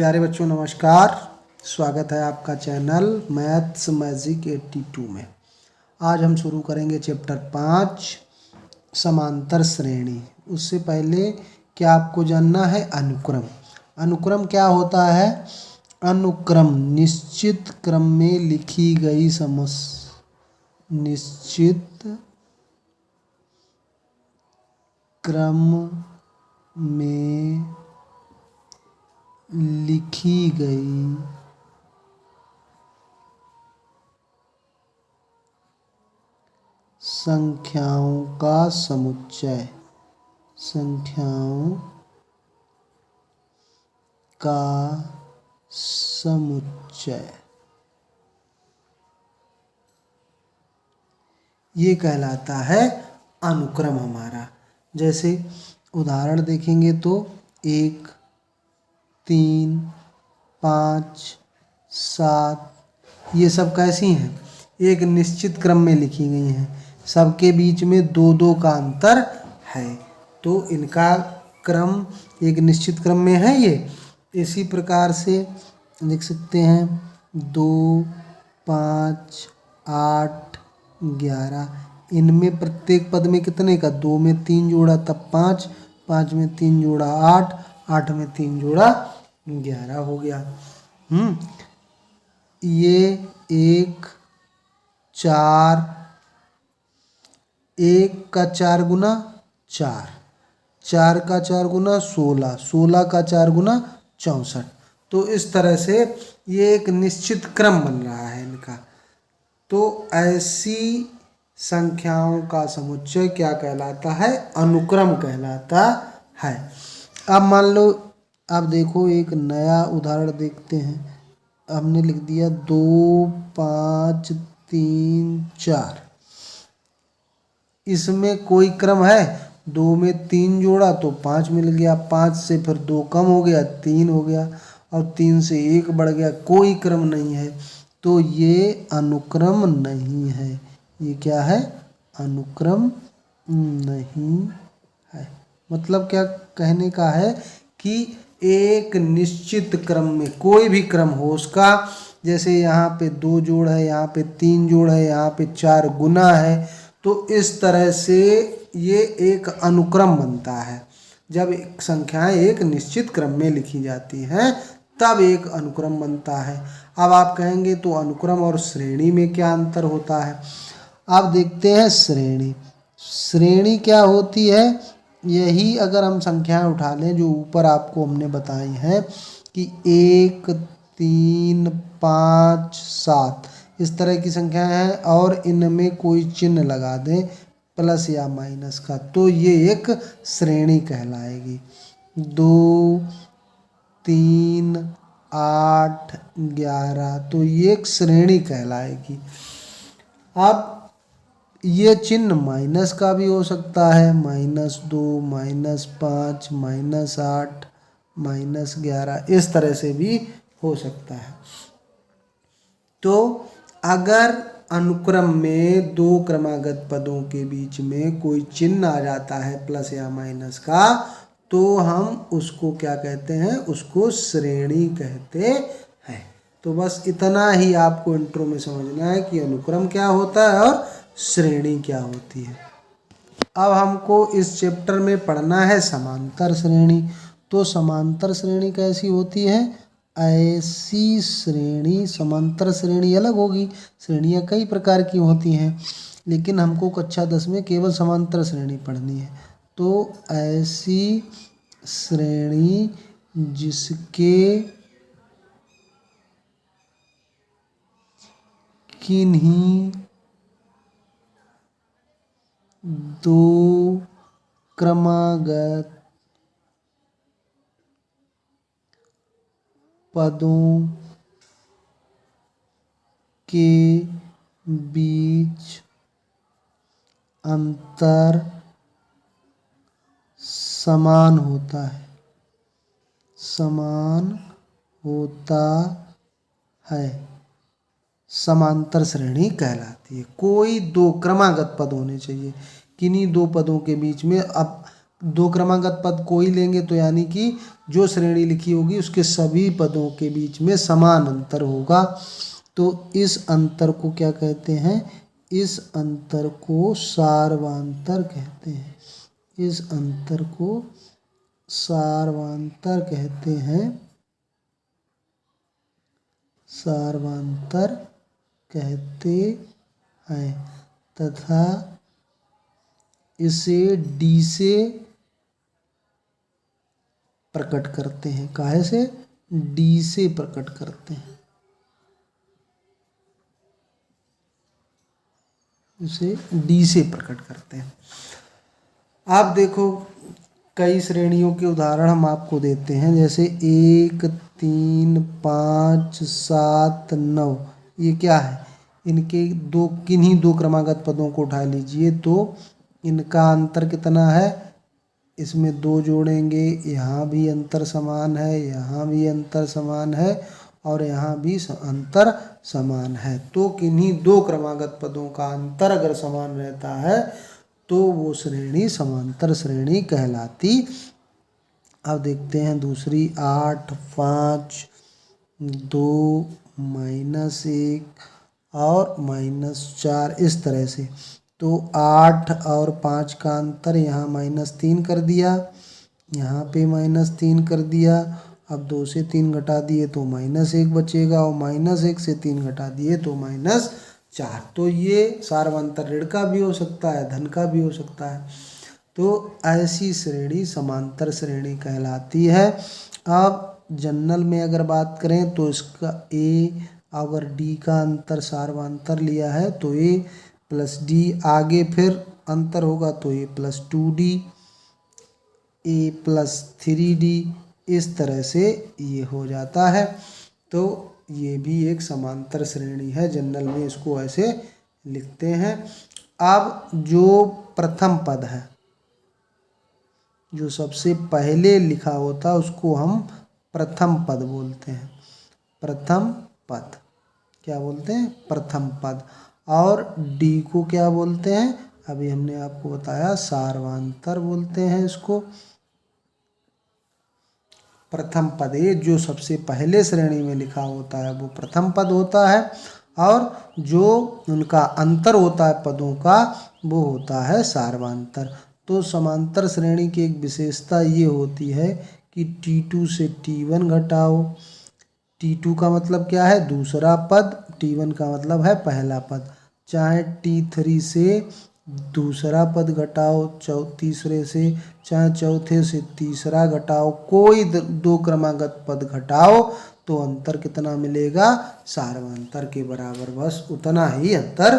प्यारे बच्चों नमस्कार। स्वागत है आपका चैनल मैथ्स मैजिक 82 में। आज हम शुरू करेंगे चैप्टर 5 समांतर श्रेणी। उससे पहले क्या आपको जानना है अनुक्रम। अनुक्रम क्या होता है? अनुक्रम निश्चित क्रम में लिखी गई निश्चित क्रम में लिखी गई संख्याओं का समुच्चय। ये कहलाता है अनुक्रम हमारा। जैसे उदाहरण देखेंगे तो 1, 3, 5, 7 ये सब कैसी हैं? एक निश्चित क्रम में लिखी गई हैं। सबके बीच में 2-2 का अंतर है, तो इनका क्रम एक निश्चित क्रम में है। ये इसी प्रकार से लिख सकते हैं 2, 5, 8, 11। इनमें प्रत्येक पद में कितने का? 2 में 3 जोड़ा तब 5, 5 में 3 जोड़ा 8, 8 में 3 जोड़ा 11 हो गया। ये 1, 4, 1 का 4 गुना 4, 4 का 4 गुना 16, 16 का 4 गुना 64। तो इस तरह से ये एक निश्चित क्रम बन रहा है इनका। तो ऐसी संख्याओं का समुच्चय क्या कहलाता है? अनुक्रम कहलाता है। अब मान लो, अब देखो एक नया उदाहरण देखते हैं। हमने लिख दिया 2, 5, 3, 4। इसमें कोई क्रम है? 2 में 3 जोड़ा तो 5 मिल गया, 5 से फिर 2 कम हो गया 3 हो गया, और 3 से 1 बढ़ गया। कोई क्रम नहीं है, तो ये अनुक्रम नहीं है। ये क्या है? अनुक्रम नहीं है। मतलब क्या कहने का है कि एक निश्चित क्रम में कोई भी क्रम हो उसका, जैसे यहाँ पे 2 जोड़ है, यहाँ पे 3 जोड़ है, यहाँ पे 4 गुना है, तो इस तरह से ये एक अनुक्रम बनता है। जब एक संख्याएं एक निश्चित क्रम में लिखी जाती हैं तब एक अनुक्रम बनता है। अब आप कहेंगे तो अनुक्रम और श्रेणी में क्या अंतर होता है? अब देखते हैं श्रेणी। श्रेणी क्या होती है? यही अगर हम संख्याएं उठा लें जो ऊपर आपको हमने बताई हैं कि 1, 3, 5, 7 इस तरह की संख्याएं हैं, और इनमें कोई चिन्ह लगा दें प्लस या माइनस का, तो ये एक श्रेणी कहलाएगी। 2, 3, 8, 11 तो ये एक श्रेणी कहलाएगी। अब ये चिन्ह माइनस का भी हो सकता है, -2, -5, -8, -11 इस तरह से भी हो सकता है। तो अगर अनुक्रम में 2 क्रमागत पदों के बीच में कोई चिन्ह आ जाता है प्लस या माइनस का, तो हम उसको क्या कहते हैं? उसको श्रेणी कहते हैं। तो बस इतना ही आपको इंट्रो में समझना है कि अनुक्रम क्या होता है और श्रेणी क्या होती है। अब हमको इस चैप्टर में पढ़ना है समांतर श्रेणी। तो समांतर श्रेणी कैसी होती है? ऐसी श्रेणी, समांतर श्रेणी अलग होगी। श्रेणियाँ कई प्रकार की होती हैं, लेकिन हमको कक्षा 10 में केवल समांतर श्रेणी पढ़नी है। तो ऐसी श्रेणी जिसके किन्हीं 2 क्रमागत पदों के बीच अंतर समान होता है। समांतर श्रेणी कहलाती है। कोई 2 क्रमागत पद होने चाहिए। किन्हीं 2 पदों के बीच में, अब दो क्रमागत पद कोई लेंगे तो यानी कि जो श्रेणी लिखी होगी उसके सभी पदों के बीच में समान अंतर होगा। तो इस अंतर को क्या कहते हैं? इस अंतर को सार्वंतर कहते हैं। इस अंतर को सार्वंतर कहते हैं। सार्वंतर कहते हैं तथा इसे डी से प्रकट करते हैं। काहे से? डी से प्रकट करते हैं। इसे डी से प्रकट करते हैं। आप देखो कई श्रेणियों के उदाहरण हम आपको देते हैं, जैसे 1, 3, 5, 7, 9। ये क्या है? इनके किन्हीं दो क्रमागत पदों को उठा लीजिए तो इनका अंतर कितना है? इसमें 2 जोड़ेंगे, यहाँ भी अंतर समान है, यहाँ भी अंतर समान है और यहाँ भी अंतर समान है। तो किन्हीं दो क्रमागत पदों का अंतर अगर समान रहता है तो वो श्रेणी समांतर श्रेणी कहलाती। अब देखते हैं दूसरी, 8, 5, 2, -1 और -4, इस तरह से। तो 8 और 5 का अंतर यहाँ -3 कर दिया, यहाँ पे -3 कर दिया। अब 2 से 3 घटा दिए तो -1 बचेगा और -1 से 3 घटा दिए तो -4। तो ये सार्वंतर ऋण का भी हो सकता है, धन का भी हो सकता है। तो ऐसी श्रेणी समांतर श्रेणी कहलाती है। अब जनरल में अगर बात करें तो इसका ए और डी का अंतर सार्वंतर लिया है तो ए प्लस डी, आगे फिर अंतर होगा तो ए प्लस 2d, ए प्लस 3d, इस तरह से ये हो जाता है। तो ये भी एक समांतर श्रेणी है, जनरल में इसको ऐसे लिखते हैं। अब जो प्रथम पद है, जो सबसे पहले लिखा होता है उसको हम प्रथम पद बोलते हैं। प्रथम पद क्या बोलते हैं? प्रथम पद। और डी को क्या बोलते हैं? अभी हमने आपको बताया सार्वंतर बोलते हैं इसको। प्रथम पद ये जो सबसे पहले श्रेणी में लिखा होता है वो प्रथम पद होता है और जो उनका अंतर होता है पदों का वो होता है सार्वंतर। तो समांतर श्रेणी की एक विशेषता ये होती है कि T2 से T1 घटाओ। T2 का मतलब क्या है? दूसरा पद। T1 का मतलब है पहला पद। चाहे T3 से दूसरा पद घटाओ तीसरे से, चाहे चौथे से तीसरा घटाओ, कोई दो क्रमागत पद घटाओ तो अंतर कितना मिलेगा? सार्वंतर के बराबर, बस उतना ही अंतर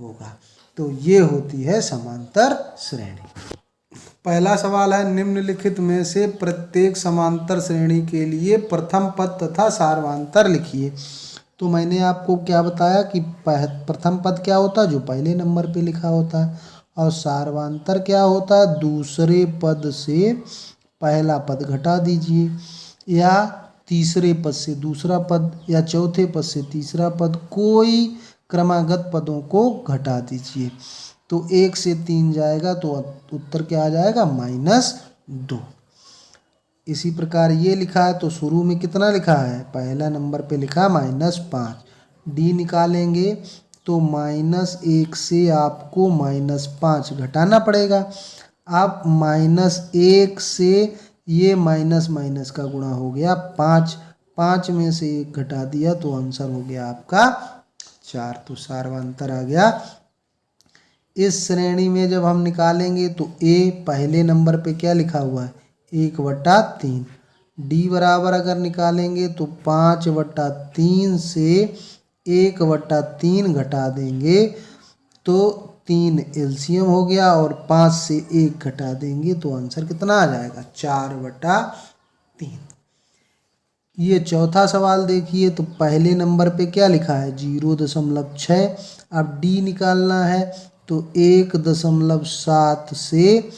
होगा। तो ये होती है समांतर श्रेणी। पहला सवाल है, निम्नलिखित में से प्रत्येक समांतर श्रेणी के लिए प्रथम पद तथा सार्वंतर लिखिए। तो मैंने आपको क्या बताया कि प्रथम पद क्या होता है? जो पहले नंबर पे लिखा होता है। और सार्वंतर क्या होता है? दूसरे पद से पहला पद घटा दीजिए, या तीसरे पद से दूसरा पद, या चौथे पद से तीसरा पद, कोई क्रमागत पदों को घटा दीजिए। तो 1 से 3 जाएगा तो उत्तर क्या आ जाएगा? -2। इसी प्रकार ये लिखा है तो शुरू में कितना लिखा है? पहला नंबर पे लिखा -5। डी निकालेंगे तो -1 से आपको -5 घटाना पड़ेगा। अब -1 से ये माइनस का गुणा हो गया 5, 5 में से 1 घटा दिया तो आंसर हो गया आपका 4। तो सार्वंतर आ गया। इस श्रेणी में जब हम निकालेंगे तो ए पहले नंबर पे क्या लिखा हुआ है? 1/3। डी बराबर अगर निकालेंगे तो 5/3 से 1/3 घटा देंगे तो 3 एलसीएम हो गया और 5 से 1 घटा देंगे तो आंसर कितना आ जाएगा? 4/3। ये चौथा सवाल देखिए तो पहले नंबर पे क्या लिखा है? 0.6। अब डी निकालना है तो 1.7 से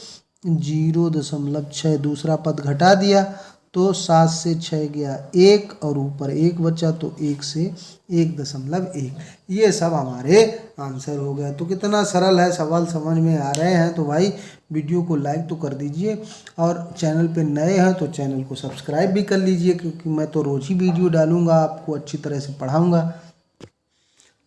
0.6 दूसरा पद घटा दिया तो 7 से 6 गया 1 और ऊपर 1 बचा तो 1 से 1.1। ये सब हमारे आंसर हो गया। तो कितना सरल है सवाल, समझ में आ रहे हैं तो भाई वीडियो को लाइक तो कर दीजिए, और चैनल पे नए हैं तो चैनल को सब्सक्राइब भी कर लीजिए, क्योंकि मैं तो रोज़ ही वीडियो डालूंगा, आपको अच्छी तरह से पढ़ाऊंगा।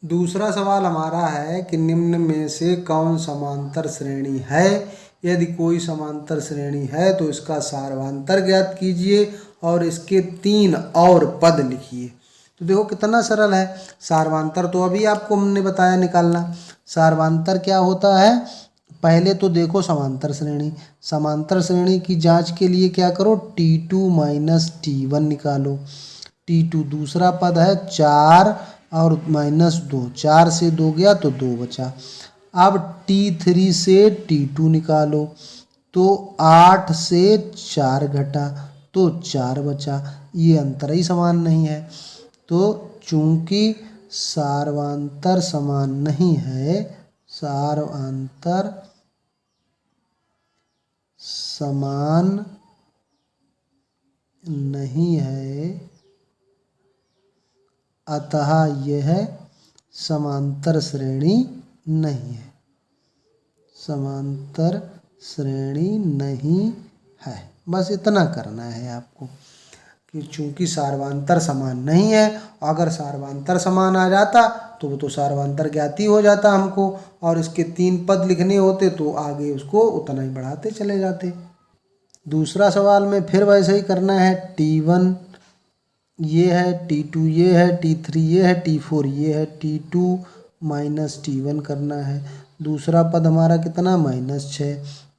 दूसरा सवाल हमारा है कि निम्न में से कौन समांतर श्रेणी है। यदि कोई समांतर श्रेणी है तो इसका सार्वधातर ज्ञात कीजिए और इसके 3 और पद लिखिए। तो देखो कितना सरल है। सार्वधातर तो अभी आपको हमने बताया निकालना। सार्वधातर क्या होता है, पहले तो देखो समांतर श्रेणी, समांतर श्रेणी की जांच के लिए क्या करो, T2 माइनस T1 निकालो। T2 दूसरा पद है 4 और -2, 4 से 2 गया तो 2 बचा। अब T3 से T2 निकालो तो 8 से 4 घटा तो 4 बचा। ये अंतर ही समान नहीं है। तो चूंकि सार्वधातर समान नहीं है, सार्वधातर समान नहीं है, अतः यह समांतर श्रेणी नहीं है, समांतर श्रेणी नहीं है। बस इतना करना है आपको कि चूंकि सार्वधातर समान नहीं है, अगर सार्वधातर समान आ जाता तो वो तो सार्वधातर ज्ञात ही हो जाता हमको, और इसके 3 पद लिखने होते तो आगे उसको उतना ही बढ़ाते चले जाते। दूसरा सवाल में फिर वैसे ही करना है। T1 ये है, T2 ये है, T3 ये है, T4 ये है, T2 माइनस T1 करना है। दूसरा पद हमारा कितना, -6,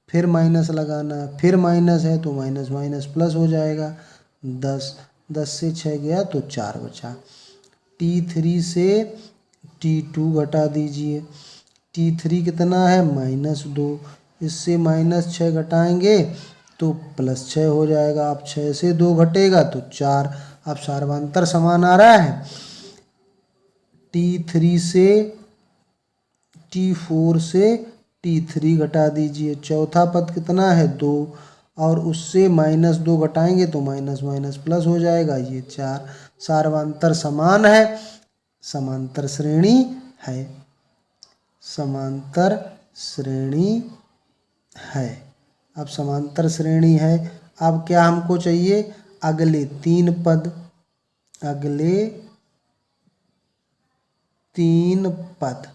फिर माइनस लगाना, फिर माइनस है तो माइनस माइनस प्लस हो जाएगा 10, 10 से 6 गया तो 4 बचा। T3 से T2 घटा दीजिए। T3 कितना है, -2, इससे -6 घटाएंगे तो +6 हो जाएगा। अब 6 से 2 घटेगा तो 4। अब सार्वधातर समान आ रहा है। T3 से T4 से T3 घटा दीजिए। चौथा पद कितना है, 2, और उससे -2 घटाएंगे तो माइनस माइनस प्लस हो जाएगा, ये 4। सार्वधातर समान है, समांतर श्रेणी है, समांतर श्रेणी है। अब समांतर श्रेणी है। अब क्या हमको चाहिए, अगले 3 पद, अगले 3 पद,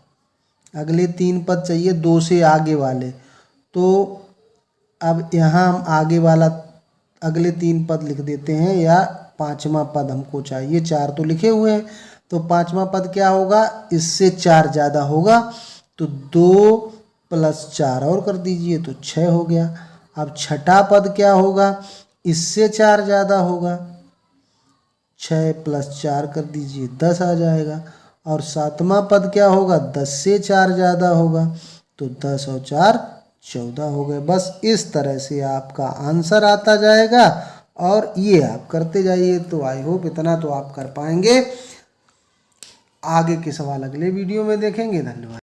अगले 3 पद चाहिए 2 से आगे वाले। तो अब यहाँ हम आगे वाला अगले 3 पद लिख देते हैं, या 5वां पद हमको चाहिए। 4 तो लिखे हुए हैं, तो 5वां पद क्या होगा, इससे 4 ज़्यादा होगा तो 2 + 4 और कर दीजिए तो 6 हो गया। अब छठा पद क्या होगा, इससे 4 ज़्यादा होगा, 6 + 4 कर दीजिए 10 आ जाएगा। और 7वां पद क्या होगा, 10 से 4 ज़्यादा होगा तो 10 और 4 14 हो गए। बस इस तरह से आपका आंसर आता जाएगा, और ये आप करते जाइए। तो आई होप इतना तो आप कर पाएंगे। आगे के सवाल अगले वीडियो में देखेंगे। धन्यवाद।